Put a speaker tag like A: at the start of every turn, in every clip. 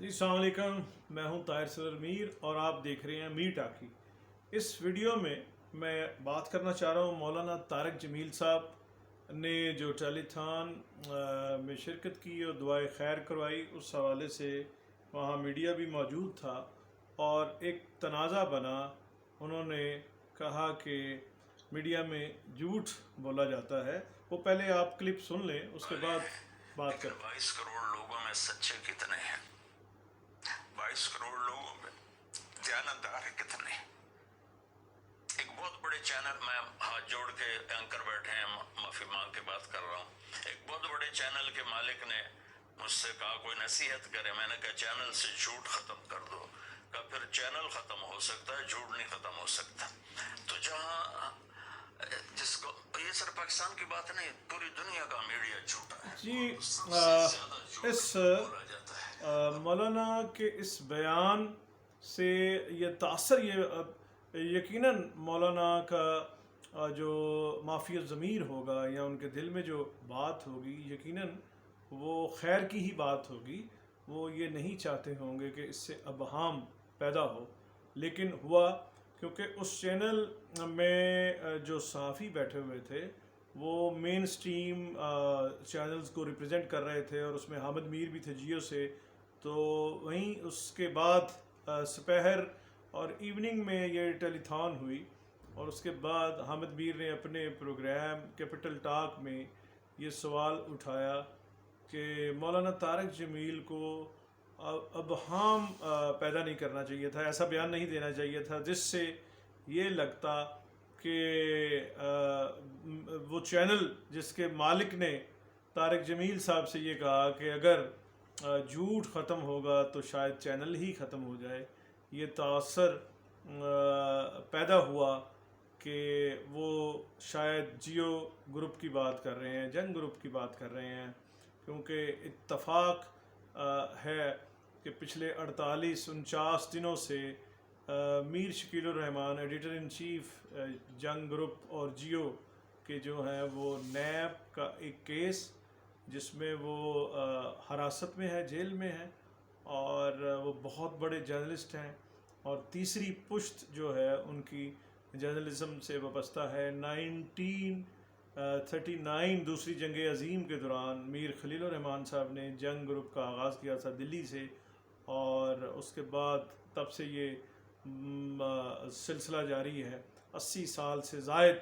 A: جی السلام علیکم، میں ہوں طاہر صدر میر اور آپ دیکھ رہے ہیں میر ٹاکی۔ اس ویڈیو میں بات کرنا چاہ رہا ہوں مولانا طارق جمیل صاحب نے جو ٹیلی تھان میں شرکت کی اور دعائے خیر کروائی، اس حوالے سے وہاں میڈیا بھی موجود تھا اور ایک تنازع بنا۔ انہوں نے کہا کہ میڈیا میں جھوٹ بولا جاتا ہے۔ وہ پہلے آپ کلپ سن لیں، اس کے بعد بات کریں۔
B: 22 کروڑ لوگوں میں سچے کتنے ہیں؟ 22 کروڑ لوگوں میں دیانتدار کتنے ہیں؟ ایک بہت بڑے چینل میں ہاتھ جوڑ کے اینکر بیٹھے ہیں، معافی مانگ کے بات کر رہا ہوں۔ ایک بہت بڑے چینل کے مالک نے مجھ سے کہا کوئی نصیحت کرے۔ میں نے کہا چینل سے جھوٹ ختم کر دو۔ کہا پھر چینل ختم ہو سکتا ہے، جھوٹ نہیں ختم ہو سکتا۔ تو جہاں جس کو یہ صرف پاکستان کی بات نہیں، پوری دنیا کا میڈیا جھوٹا ہے۔
A: جی
B: سب سے زیادہ جھوٹ
A: اس
B: بولا جاتا ہے۔
A: مولانا کے اس بیان سے یہ تاثر یقیناً مولانا کا جو معافی الضمیر ہوگا یا ان کے دل میں جو بات ہوگی، یقیناً وہ خیر کی ہی بات ہوگی۔ وہ یہ نہیں چاہتے ہوں گے کہ اس سے ابہام پیدا ہو، لیکن ہوا کیونکہ اس چینل میں جو صحافی بیٹھے ہوئے تھے وہ مین سٹریم چینلز کو ریپرزینٹ کر رہے تھے، اور اس میں حامد میر بھی تھے جیو سے۔ تو وہیں اس کے بعد سپہر اور ایوننگ میں یہ ٹیلی تھان ہوئی، اور اس کے بعد حامد میر نے اپنے پروگرام کیپٹل ٹاک میں یہ سوال اٹھایا کہ مولانا طارق جمیل کو ابہام پیدا نہیں کرنا چاہیے تھا، ایسا بیان نہیں دینا چاہیے تھا جس سے یہ لگتا کہ وہ چینل جس کے مالک نے طارق جمیل صاحب سے یہ کہا کہ اگر جھوٹ ختم ہوگا تو شاید چینل ہی ختم ہو جائے، یہ تاثر پیدا ہوا کہ وہ شاید جیو گروپ کی بات کر رہے ہیں، جنگ گروپ کی بات کر رہے ہیں، کیونکہ اتفاق ہے کہ پچھلے 48-49 دنوں سے میر شکیل الرحمان ایڈیٹر ان چیف جنگ گروپ اور جیو کے جو ہیں وہ نیب کا ایک کیس جس میں وہ حراست میں ہے، جیل میں ہے، اور وہ بہت بڑے جرنلسٹ ہیں، اور تیسری پشت جو ہے ان کی جرنلزم سے وابستہ ہے۔ 1939 دوسری جنگ عظیم کے دوران میر خلیل الرحمان صاحب نے جنگ گروپ کا آغاز کیا تھا دلی سے، اور اس کے بعد تب سے یہ سلسلہ جاری ہے 80 سال سے زائد،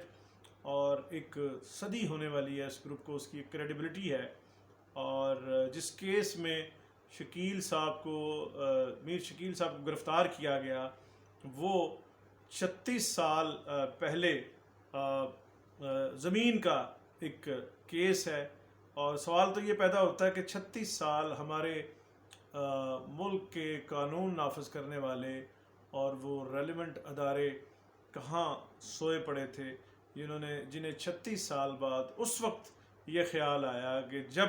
A: اور ایک صدی ہونے والی ہے اس گروپ کو، اس کی ایک کریڈیبلٹی ہے۔ اور جس کیس میں شکیل صاحب کو میر شکیل صاحب کو گرفتار کیا گیا، وہ 36 سال پہلے زمین کا ایک کیس ہے، اور سوال تو یہ پیدا ہوتا ہے کہ 36 سال ہمارے ملک کے قانون نافذ کرنے والے اور وہ ریلیونٹ ادارے کہاں سوئے پڑے تھے، جنہیں 36 سال بعد اس وقت یہ خیال آیا کہ جب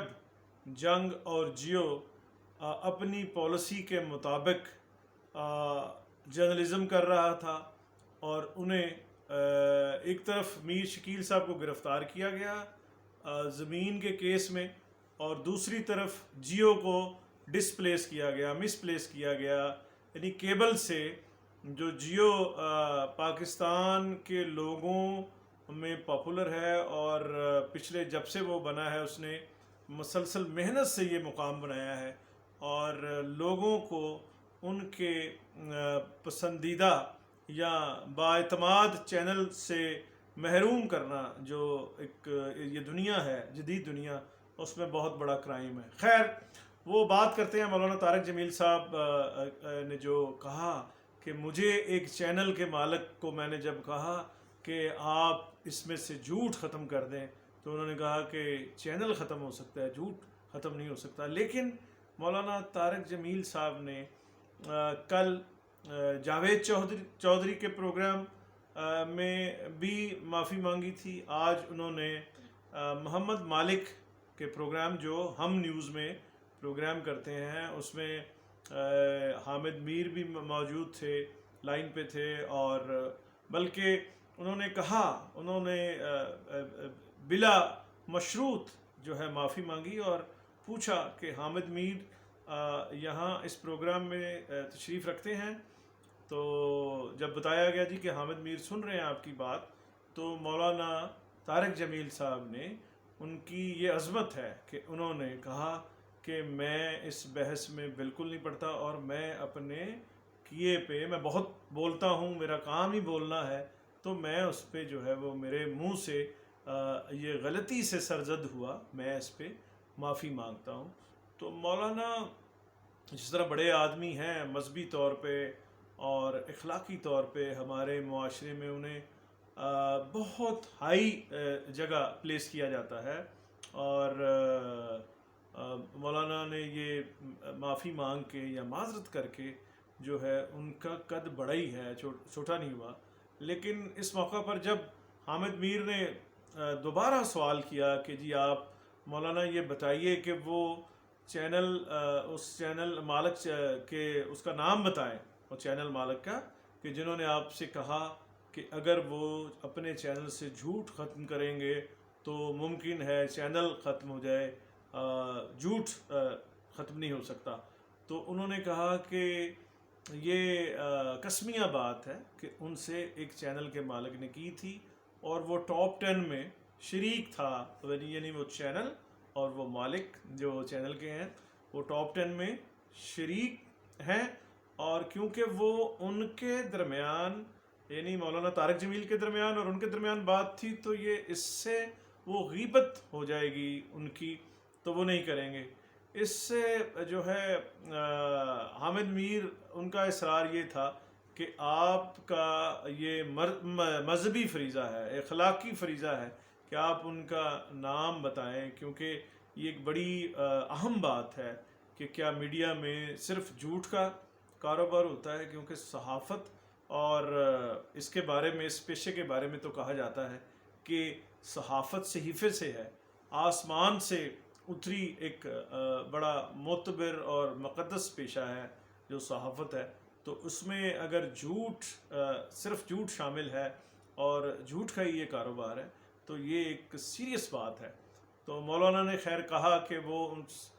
A: جنگ اور جیو اپنی پالیسی کے مطابق جرنلزم کر رہا تھا، اور انہیں ایک طرف میر شکیل صاحب کو گرفتار کیا گیا زمین کے کیس میں، اور دوسری طرف جیو کو ڈسپلیس کیا گیا، مس پلیس کیا گیا، یعنی کیبل سے جو جیو پاکستان کے لوگوں میں پاپولر ہے، اور پچھلے جب سے وہ بنا ہے اس نے مسلسل محنت سے یہ مقام بنایا ہے، اور لوگوں کو ان کے پسندیدہ یا بااعتماد چینل سے محروم کرنا جو ایک یہ دنیا ہے، جدید دنیا، اس میں بہت بڑا کرائم ہے۔ خیر، وہ بات کرتے ہیں مولانا طارق جمیل صاحب نے جو کہا کہ مجھے ایک چینل کے مالک کو میں نے جب کہا کہ آپ اس میں سے جھوٹ ختم کر دیں، تو انہوں نے کہا کہ چینل ختم ہو سکتا ہے، جھوٹ ختم نہیں ہو سکتا۔ لیکن مولانا طارق جمیل صاحب نے کل جاوید چودھری کے پروگرام میں بھی معافی مانگی تھی۔ آج انہوں نے محمد مالک کے پروگرام جو ہم نیوز میں پروگرام کرتے ہیں، اس میں حامد میر بھی موجود تھے، لائن پہ تھے، اور بلکہ انہوں نے کہا، انہوں نے بلا مشروط جو ہے معافی مانگی اور پوچھا کہ حامد میر یہاں اس پروگرام میں تشریف رکھتے ہیں، تو جب بتایا گیا جی کہ حامد میر سن رہے ہیں آپ کی بات، تو مولانا طارق جمیل صاحب نے، ان کی یہ عظمت ہے کہ انہوں نے کہا کہ میں اس بحث میں بالکل نہیں پڑھتا، اور میں اپنے کیے پہ، میں بہت بولتا ہوں، میرا کام ہی بولنا ہے، تو میں اس پہ جو ہے وہ میرے منہ سے یہ غلطی سے سرزد ہوا، میں اس پہ معافی مانگتا ہوں۔ تو مولانا جس طرح بڑے آدمی ہیں مذہبی طور پہ اور اخلاقی طور پہ، ہمارے معاشرے میں انہیں بہت ہائی جگہ پلیس کیا جاتا ہے، اور مولانا نے یہ معافی مانگ کے یا معذرت کر کے جو ہے، ان کا قد بڑا ہی ہے، چھوٹا نہیں ہوا۔ لیکن اس موقع پر جب حامد میر نے دوبارہ سوال کیا کہ جی آپ مولانا یہ بتائیے کہ وہ چینل، اس چینل مالک کے اس کا نام بتائیں، اور چینل مالک کا، کہ جنہوں نے آپ سے کہا کہ اگر وہ اپنے چینل سے جھوٹ ختم کریں گے تو ممکن ہے چینل ختم ہو جائے، جھوٹ ختم نہیں ہو سکتا۔ تو انہوں نے کہا کہ یہ قسمیہ بات ہے کہ ان سے ایک چینل کے مالک نے کی تھی، اور وہ ٹاپ 10 میں شریک تھا، یعنی وہ چینل اور وہ مالک جو چینل کے ہیں وہ ٹاپ 10 میں شریک ہیں، اور کیونکہ وہ ان کے درمیان، یعنی مولانا طارق جمیل کے درمیان اور ان کے درمیان بات تھی، تو یہ اس سے وہ غیبت ہو جائے گی ان کی، تو وہ نہیں کریں گے۔ اس سے جو ہے حامد میر، ان کا اصرار یہ تھا کہ آپ کا یہ مذہبی فریضہ ہے، اخلاقی فریضہ ہے کہ آپ ان کا نام بتائیں، کیونکہ یہ ایک بڑی اہم بات ہے کہ کیا میڈیا میں صرف جھوٹ کا کاروبار ہوتا ہے، کیونکہ صحافت اور اس کے بارے میں، اس پیشے کے بارے میں تو کہا جاتا ہے کہ صحافت صحیفے سے ہے، آسمان سے اتری ایک بڑا معتبر اور مقدس پیشہ ہے جو صحافت ہے۔ تو اس میں اگر جھوٹ، صرف جھوٹ شامل ہے اور جھوٹ کا ہی یہ کاروبار ہے، تو یہ ایک سیریس بات ہے۔ تو مولانا نے خیر کہا کہ وہ اس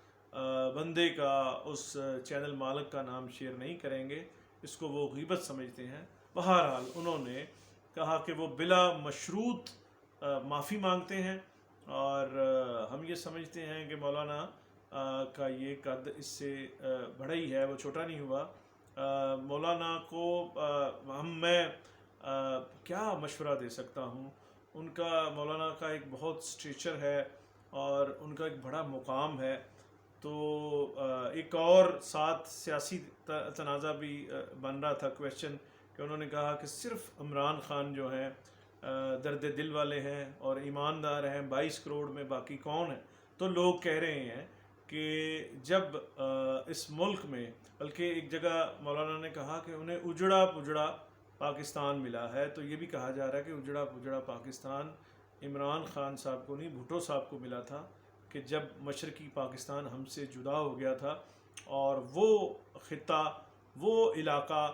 A: بندے کا، اس چینل مالک کا نام شیئر نہیں کریں گے، اس کو وہ غیبت سمجھتے ہیں۔ بہرحال انہوں نے کہا کہ وہ بلا مشروط معافی مانگتے ہیں، اور ہم یہ سمجھتے ہیں کہ مولانا کا یہ قد اس سے بڑا ہی ہے، وہ چھوٹا نہیں ہوا۔ مولانا کو میں کیا مشورہ دے سکتا ہوں، ان کا، مولانا کا ایک بہت اسٹیچر ہے اور ان کا ایک بڑا مقام ہے۔ تو ایک اور ساتھ سیاسی تنازع بھی بن رہا تھا، کویشچن، کہ انہوں نے کہا کہ صرف عمران خان جو ہیں درد دل والے ہیں اور ایماندار ہیں، 22 کروڑ میں باقی کون ہیں؟ تو لوگ کہہ رہے ہیں کہ جب اس ملک میں، بلکہ ایک جگہ مولانا نے کہا کہ انہیں اجڑا پجڑا پاکستان ملا ہے، تو یہ بھی کہا جا رہا ہے کہ اجڑا پجڑا پاکستان عمران خان صاحب کو نہیں، بھٹو صاحب کو ملا تھا، کہ جب مشرقی پاکستان ہم سے جدا ہو گیا تھا، اور وہ خطہ، وہ علاقہ،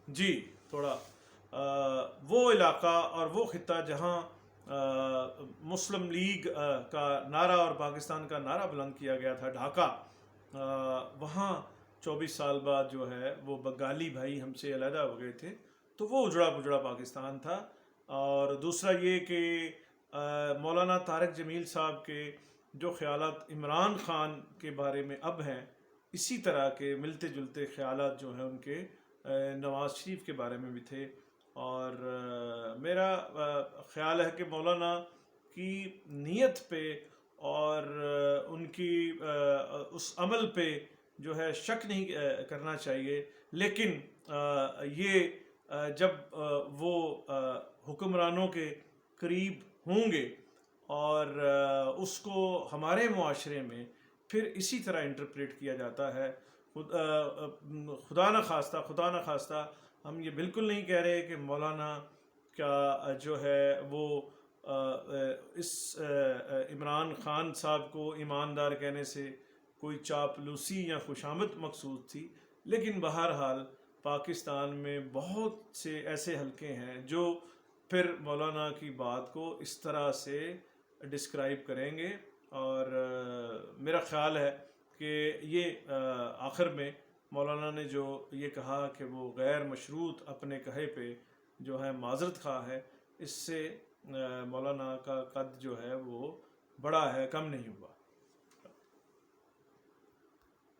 A: جی تھوڑا وہ علاقہ اور وہ خطہ جہاں مسلم لیگ کا نعرہ اور پاکستان کا نعرہ بلند کیا گیا تھا، ڈھاکہ، وہاں 24 سال بعد جو ہے وہ بنگالی بھائی ہم سے علیحدہ ہو گئے تھے، تو وہ اجڑا پجڑا پاکستان تھا۔ اور دوسرا یہ کہ مولانا طارق جمیل صاحب کے جو خیالات عمران خان کے بارے میں اب ہیں، اسی طرح کے ملتے جلتے خیالات جو ہیں ان کے نواز شریف کے بارے میں بھی تھے۔ اور میرا خیال ہے کہ مولانا کی نیت پہ اور ان کی اس عمل پہ جو ہے شک نہیں کرنا چاہیے، لیکن یہ جب وہ حکمرانوں کے قریب ہوں گے اور اس کو ہمارے معاشرے میں پھر اسی طرح انٹرپریٹ کیا جاتا ہے، خدا نخواستہ ہم یہ بالکل نہیں کہہ رہے کہ مولانا کا جو ہے وہ اس عمران خان صاحب کو ایماندار کہنے سے کوئی چاپلوسی یا خوشامد مقصود تھی، لیکن بہرحال پاکستان میں بہت سے ایسے حلقے ہیں جو پھر مولانا کی بات کو اس طرح سے ڈسکرائب کریں گے، اور میرا خیال ہے کہ یہ آخر میں مولانا نے جو یہ کہا کہ وہ غیر مشروط اپنے کہے پہ جو ہے معذرت خواہ ہے، اس سے مولانا کا قد جو ہے وہ بڑا ہے، کم نہیں ہوا۔